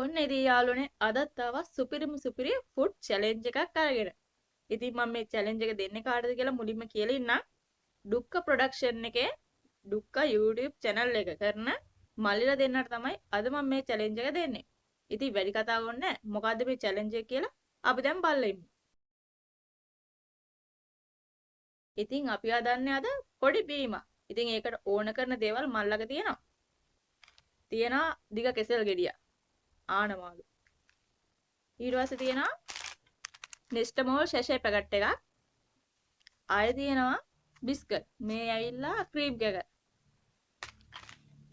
ඔන්න ඉතින් යාළුවනේ අදත් තවත් සුපිරි ෆුඩ් චැලෙන්ජ් එකක් අරගෙන. ඉතින් මම මේ චැලෙන්ජ් එක දෙන්නේ කාටද කියලා මුලින්ම කියලා ඉන්නම්. ඩුක්ක ප්‍රොඩක්ෂන් එකේ ඩුක්ක YouTube channel එක කරන මල්ලිලා දෙන්නට තමයි අද මම මේ චැලෙන්ජ් එක දෙන්නේ. ඉතින් වැඩි කතා කරන්නේ මොකද්ද මේ චැලෙන්ජ් එක කියලා අපි දැන් බලලා ඉමු. ඉතින් අපි හදන්නේ අද පොඩි බීමක්. ඉතින් ඒකට ඕන කරන දේවල් මල්ලක තියෙනවා. තියෙනවා දිග කෙසෙල් ගෙඩිය. ආනමාළු. ඊට පස්සේ තියෙනවා නෙස්ටමෝල් ෂැෂේ පැකට් එකක්. ආයෙ තියෙනවා බිස්කට්. මේ ඇවිල්ලා ක්‍රීම් එක.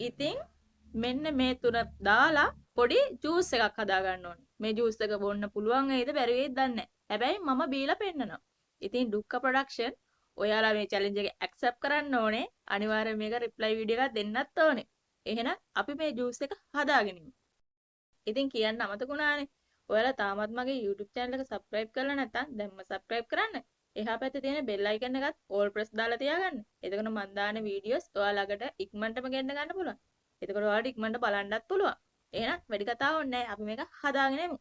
ඉතින් මෙන්න මේ තුන දාලා පොඩි ජූස් එකක් හදා ගන්න ඕනේ. මේ ජූස් එක බොන්න පුළුවන් වෙයිද බැරි වෙයිද දන්නේ නැහැ. හැබැයි මම බීලා පෙන්නනවා. ඉතින් ඩුක්ක ප්‍රොඩක්ෂන් ඔයාලා මේ චැලෙන්ජ් එක ඇක්සෙප්ට් කරන්න ඕනේ. අනිවාර්යයෙන් මේක රිප්ලයි වීඩියෝ එකක් දෙන්නත් ඕනේ. එහෙනම් අපි මේ ජූස් එක හදාගෙන ඉමු. ඉතින් කියන්න අමතකුණානේ. ඔයාලා තාමත් මගේ YouTube channel එක subscribe කරලා නැත්නම් දැන්ම subscribe කරන්න. එහා පැත්තේ තියෙන bell icon එකත් all press දාලා තියාගන්න. එතකොට මම දාන වීඩියෝස් ඔයාලකට ඉක්මනටම ගෙන්න ගන්න පුළුවන්. එතකොට ඔයාලට ඉක්මනට බලන්නත් පුළුවන්. එහෙනම් වැඩි කතාවක් නැහැ. අපි මේක හදාගෙන යමු.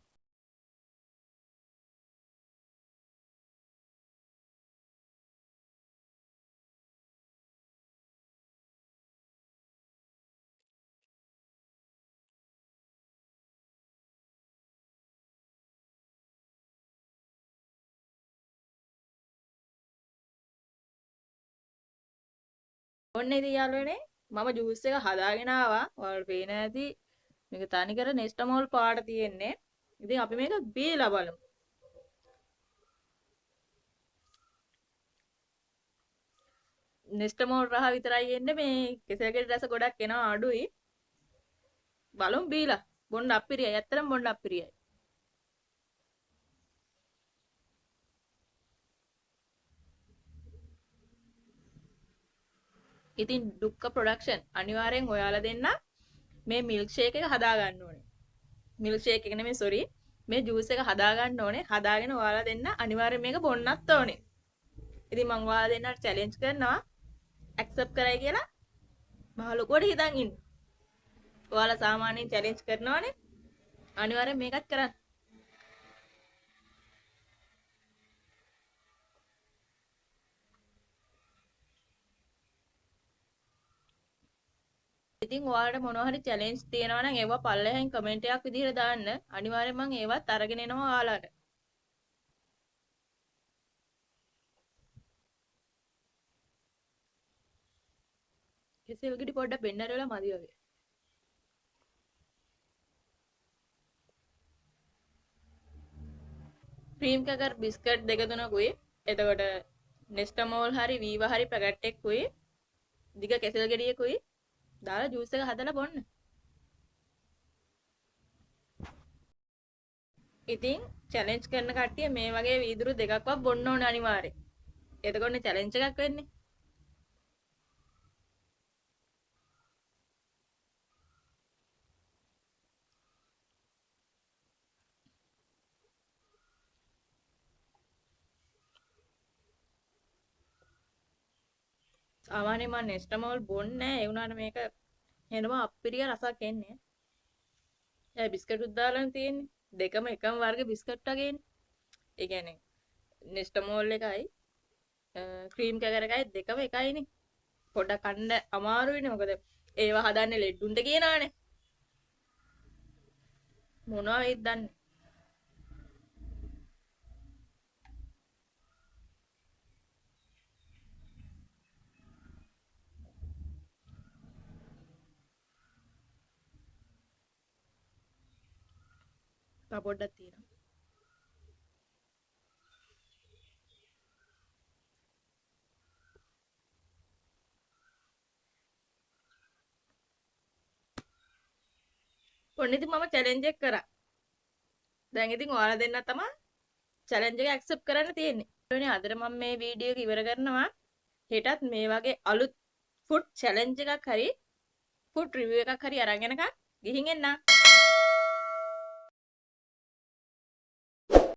ඔන්න ඉතින් යාළුවනේ මම ජූස් එක හදාගෙන ආවා. ඔයාලට පේන ඇති මේක තනිකර නෙස්ටමෝල් පාට තියෙන්නේ. ඉතින් අපි මේක බීලා බලමු. නෙස්ටමෝල් රහ විතරයි එන්නේ මේ කෙසෙල්ගෙඩි රස ගොඩක් එනවා අඩුයි. බලමු බීලා. බොන්න අප්පිරියයි. ඇත්තටම බොන්න අප්පිරියයි. ඉතින් ඩුක්ක ප්‍රොඩක්ෂන් අනිවාර්යෙන් ඔයාලා දෙන්න මේ මිල්ක් ෂේක් එක හදා ගන්න ඕනේ. මිල්ක් ෂේක් එක නෙමෙයි සෝරි. මේ ජූස් එක හදා ගන්න ඕනේ. හදාගෙන ඔයාලා දෙන්න අනිවාර්යෙන් මේක බොන්නත් ඕනේ. ඉතින් මම ඔයාලා දෙන්නට චැලෙන්ජ් කරනවා. ඇක්සෙප්ට් කරයි කියලා මහ ලොකුවට හිතන් ඉන්න. ඔයාලා සාමාන්‍යයෙන් චැලෙන්ජ් කරනවානේ. අනිවාර්යෙන් මේකත් කරන්න. ඉතින් ඔයාලට මොනවා හරි චැලෙන්ජ් තියෙනවා නම් ඒවා පල්ලෙහෙන් කමෙන්ට් එකක් විදිහට දාන්න. අනිවාර්යෙන් මම ඒවත් අරගෙන එනවා ඔයාලට. කෙසෙල් ගෙඩි පොඩ්ඩක් බෙන්නර වෙලා මදි වගේ. ක්‍රීම් කකර් බිස්කට් දෙක තුනකුයි. එතකොට නෙස්ටමෝල් හරි වීවා හරි පැකට් එකකුයි. දිග කෙසෙල් ගෙඩියකුයි. දාලා ජූස් එක හදලා බොන්න. ඉතින් චැලෙන්ජ් කරන කට්ටිය මේ වගේ වීදුරු දෙකක්වත් බොන්න ඕනේ අනිවාර්යෙන්. එතකොටනේ චැලෙන්ජ් එකක් වෙන්නේ. සාමාන්‍යයෙන් මම නෙස්ටමෝල් බොන්නේ නැහැ. ඒ වුණාට මේක එනම අප්පිරිය රසක් එන්නේ. ඒ බිස්කටුත් දාලානේ තියෙන්නේ. දෙකම එකම වර්ග බිස්කට් වගේනේ. ඒ කියන්නේ නෙස්ටමෝල් එකයි ක්‍රීම් කැකර් එකයි දෙකම එකයිනේ. පොඩක් කන්න අමාරුයිනේ. මොකද ඒවා හදන්නේ ලෙඩුන්ට කියනවානේ. මොනවා වෙයිද දන්නේ. තව පොඩ්ඩක් තියෙනවා. ඔන්න ඉතින් මම චැලෙන්ජ් එක කරා. දැන් ඉතින් ඔයාලා දෙන්න තමයි චැලෙන්ජ් එක ඇක්සෙප්ට් කරන්න තියෙන්නේ. ඊළඟ අදට මම මේ වීඩියෝ එක ඉවර කරනවා. හෙටත් මේ වගේ අලුත් ෆුඩ් චැලෙන්ජ් එකක් හරි ෆුඩ් රිවිව් එකක් හරි අරන් එනකන් ගිහින් එන්න.